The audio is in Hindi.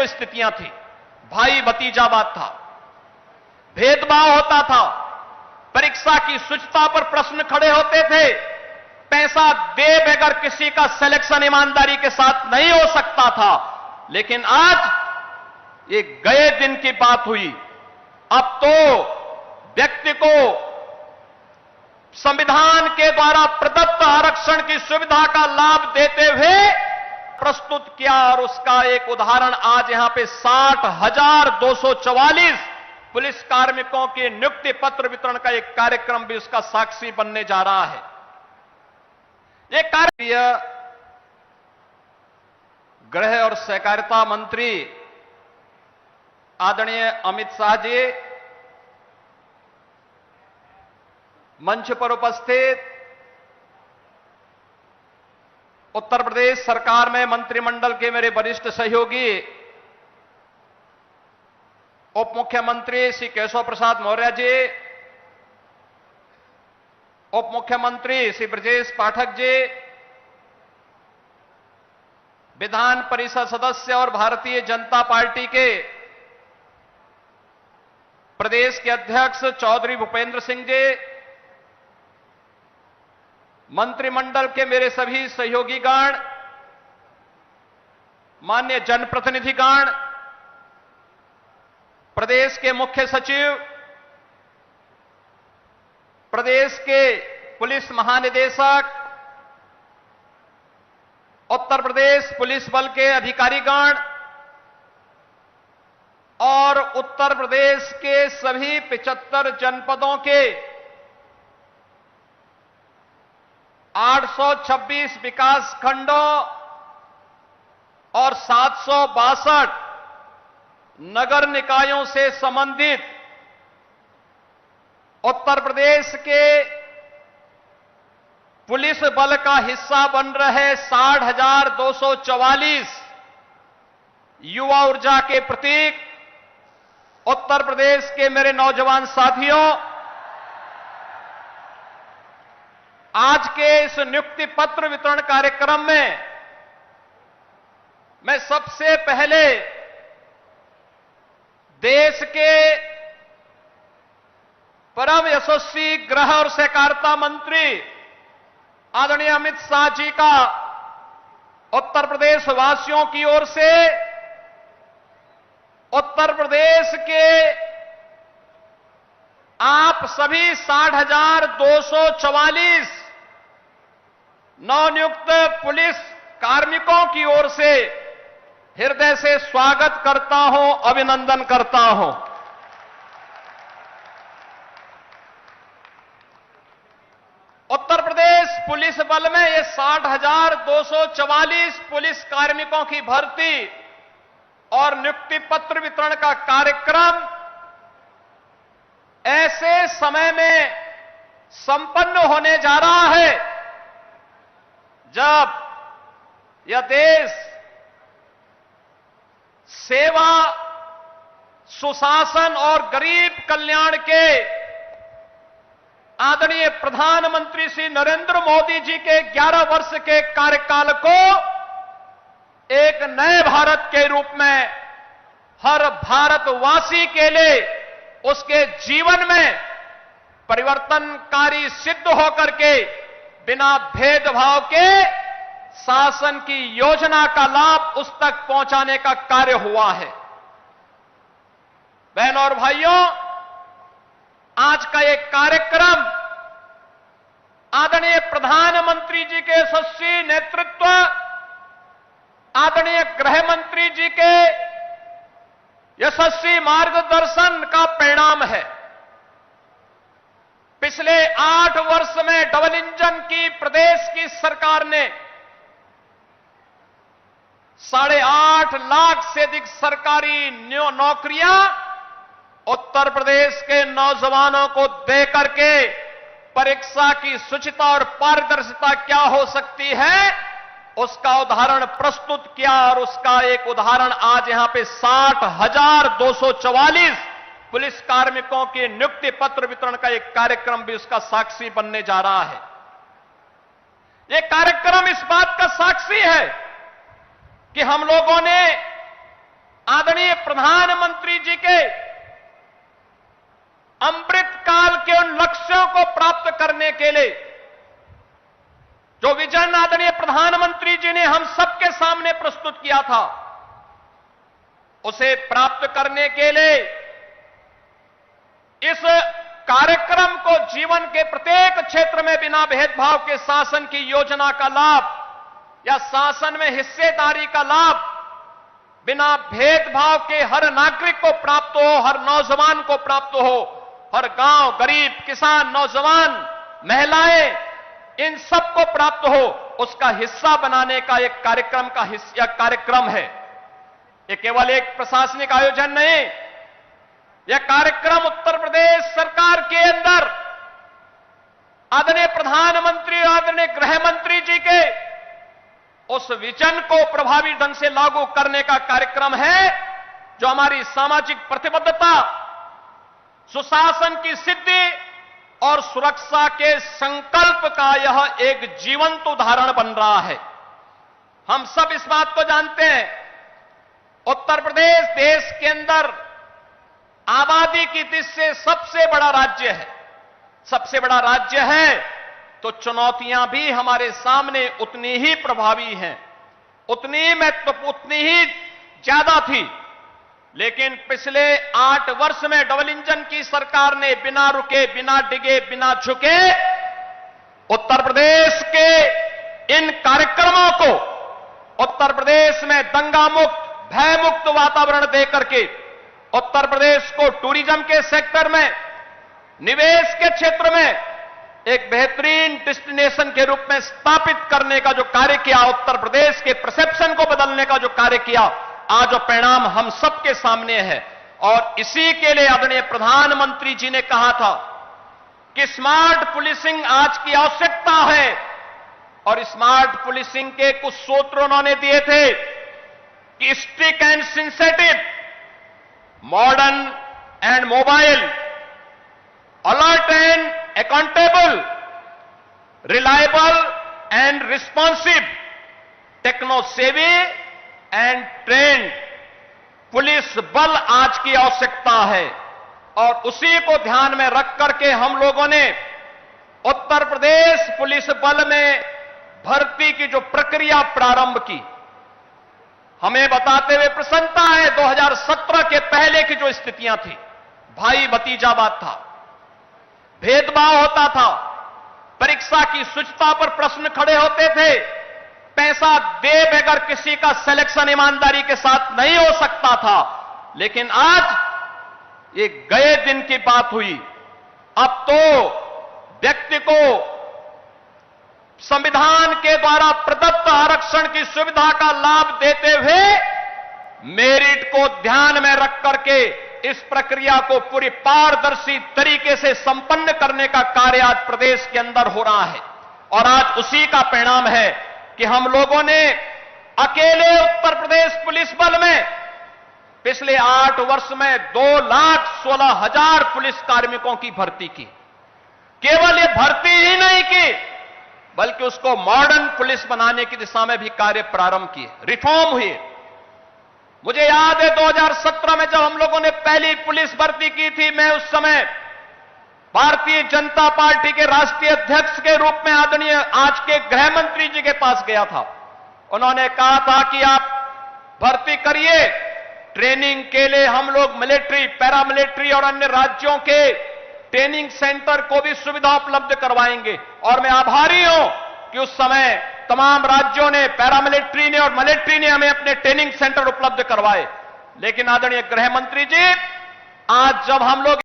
जो स्थितियां थी, भाई भतीजावाद था, भेदभाव होता था, परीक्षा की शुचिता पर प्रश्न खड़े होते थे, पैसा दे बगैर किसी का सिलेक्शन ईमानदारी के साथ नहीं हो सकता था। लेकिन आज ये गए दिन की बात हुई। अब तो व्यक्ति को संविधान के द्वारा प्रदत्त आरक्षण की सुविधा का लाभ देते हुए प्रस्तुत किया, और उसका एक उदाहरण आज यहां पे 60,244 पुलिस कार्मिकों के नियुक्ति पत्र वितरण का एक कार्यक्रम भी उसका साक्षी बनने जा रहा है। ये कार्य गृह और सहकारिता मंत्री आदरणीय अमित शाह जी, मंच पर उपस्थित उत्तर प्रदेश सरकार में मंत्रिमंडल के मेरे वरिष्ठ सहयोगी उप मुख्यमंत्री श्री केशव प्रसाद मौर्य जी, उप मुख्यमंत्री श्री ब्रजेश पाठक जी, विधान परिषद सदस्य और भारतीय जनता पार्टी के प्रदेश के अध्यक्ष चौधरी भूपेंद्र सिंह जी, मंत्रिमंडल के मेरे सभी सहयोगीगण, माननीय जनप्रतिनिधिगण, प्रदेश के मुख्य सचिव, प्रदेश के पुलिस महानिदेशक, उत्तर प्रदेश पुलिस बल के अधिकारीगण और उत्तर प्रदेश के सभी 75 जनपदों के 826 विकास खंडों और 762 नगर निकायों से संबंधित उत्तर प्रदेश के पुलिस बल का हिस्सा बन रहे 60,244 युवा ऊर्जा के प्रतीक उत्तर प्रदेश के मेरे नौजवान साथियों, आज के इस नियुक्ति पत्र वितरण कार्यक्रम में मैं सबसे पहले देश के परम यशस्वी गृह और सहकारिता मंत्री आदरणीय अमित शाह जी का उत्तर प्रदेश वासियों की ओर से उत्तर प्रदेश के आप सभी 60,244 नवनियुक्त पुलिस कार्मिकों की ओर से हृदय से स्वागत करता हूं, अभिनंदन करता हूं। उत्तर प्रदेश पुलिस बल में ये 60,244 पुलिस कार्मिकों की भर्ती और नियुक्ति पत्र वितरण का कार्यक्रम ऐसे समय में संपन्न होने जा रहा है जब यह देश सेवा, सुशासन और गरीब कल्याण के आदरणीय प्रधानमंत्री श्री नरेंद्र मोदी जी के 11 वर्ष के कार्यकाल को एक नए भारत के रूप में हर भारतवासी के लिए उसके जीवन में परिवर्तनकारी सिद्ध होकर के बिना भेदभाव के शासन की योजना का लाभ उस तक पहुंचाने का कार्य हुआ है। बहनों और भाइयों, आज का एक कार्यक्रम आदरणीय प्रधानमंत्री जी के यशस्वी नेतृत्व, आदरणीय गृह मंत्री जी के यशस्वी मार्गदर्शन का परिणाम है। पिछले 8 वर्ष में डबल इंजन की प्रदेश की सरकार ने 8.5 लाख से अधिक सरकारी नौकरियां उत्तर प्रदेश के नौजवानों को दे करके परीक्षा की शुचिता और पारदर्शिता क्या हो सकती है उसका उदाहरण प्रस्तुत किया, और उसका एक उदाहरण आज यहां पे 60,244 पुलिस कार्मिकों के नियुक्ति पत्र वितरण का एक कार्यक्रम भी उसका साक्षी बनने जा रहा है। यह कार्यक्रम इस बात का साक्षी है कि हम लोगों ने आदरणीय प्रधानमंत्री जी के अमृत काल के उन लक्ष्यों को प्राप्त करने के लिए जो विजन आदरणीय प्रधानमंत्री जी ने हम सबके सामने प्रस्तुत किया था, उसे प्राप्त करने के लिए इस कार्यक्रम को जीवन के प्रत्येक क्षेत्र में बिना भेदभाव के शासन की योजना का लाभ या शासन में हिस्सेदारी का लाभ बिना भेदभाव के हर नागरिक को प्राप्त हो, हर नौजवान को प्राप्त हो, हर गांव, गरीब, किसान, नौजवान, महिलाएं, इन सबको प्राप्त हो, उसका हिस्सा बनाने का एक कार्यक्रम का हिस्सा कार्यक्रम है। यह केवल एक प्रशासनिक आयोजन नहीं, यह कार्यक्रम उत्तर प्रदेश सरकार के अंदर आदरणीय प्रधानमंत्री और आदरणीय गृह मंत्री जी के उस विजन को प्रभावी ढंग से लागू करने का कार्यक्रम है, जो हमारी सामाजिक प्रतिबद्धता, सुशासन की सिद्धि और सुरक्षा के संकल्प का यह एक जीवंत उदाहरण बन रहा है। हम सब इस बात को जानते हैं, उत्तर प्रदेश देश के अंदर आबादी की दृष्टि से सबसे बड़ा राज्य है। सबसे बड़ा राज्य है तो चुनौतियां भी हमारे सामने उतनी ही प्रभावी हैं, उतनी ही ज्यादा थी। लेकिन पिछले 8 वर्ष में डबल इंजन की सरकार ने बिना रुके, बिना डिगे, बिना झुके उत्तर प्रदेश के इन कार्यक्रमों को उत्तर प्रदेश में दंगा मुक्त, भय मुक्त वातावरण देकर के उत्तर प्रदेश को टूरिज्म के सेक्टर में, निवेश के क्षेत्र में एक बेहतरीन डेस्टिनेशन के रूप में स्थापित करने का जो कार्य किया, उत्तर प्रदेश के परसेप्शन को बदलने का जो कार्य किया, आज वो परिणाम हम सबके सामने है। और इसी के लिए आदरणीय प्रधानमंत्री जी ने कहा था कि स्मार्ट पुलिसिंग आज की आवश्यकता है, और स्मार्ट पुलिसिंग के कुछ सूत्र उन्होंने दिए थे कि strict and sensitive, modern and mobile, alert and accountable, reliable and responsive, techno savvy and trained police बल आज की आवश्यकता है। और उसी को ध्यान में रख करके हम लोगों ने उत्तर प्रदेश पुलिस बल में भर्ती की जो प्रक्रिया प्रारंभ की, हमें बताते हुए प्रसन्नता है 2017 के पहले की जो स्थितियां थी, भाई भतीजावाद था, भेदभाव होता था, परीक्षा की शुचिता पर प्रश्न खड़े होते थे, पैसा दे बगैर किसी का सिलेक्शन ईमानदारी के साथ नहीं हो सकता था। लेकिन आज ये गए दिन की बात हुई, अब तो व्यक्ति को संविधान के द्वारा प्रदत्त आरक्षण की सुविधा का लाभ देते हुए मेरिट को ध्यान में रख करके इस प्रक्रिया को पूरी पारदर्शी तरीके से संपन्न करने का कार्य आज प्रदेश के अंदर हो रहा है। और आज उसी का परिणाम है कि हम लोगों ने अकेले उत्तर प्रदेश पुलिस बल में पिछले 8 वर्ष में 2,16,000 पुलिस कार्मिकों की भर्ती की। केवल ये भर्ती ही नहीं की, बल्कि उसको मॉडर्न पुलिस बनाने की दिशा में भी कार्य प्रारंभ किए, रिफॉर्म हुए। मुझे याद है 2017 में जब हम लोगों ने पहली पुलिस भर्ती की थी, मैं उस समय भारतीय जनता पार्टी के राष्ट्रीय अध्यक्ष के रूप में आदरणीय आज के गृह मंत्री जी के पास गया था। उन्होंने कहा था कि आप भर्ती करिए, ट्रेनिंग के लिए हम लोग मिलिट्री, पैरामिलिट्री और अन्य राज्यों के ट्रेनिंग सेंटर को भी सुविधा उपलब्ध करवाएंगे। और मैं आभारी हूं कि उस समय तमाम राज्यों ने, पैरामिलिट्री ने और मिलिट्री ने हमें अपने ट्रेनिंग सेंटर उपलब्ध करवाए। लेकिन आदरणीय गृह मंत्री जी, आज जब हम लोग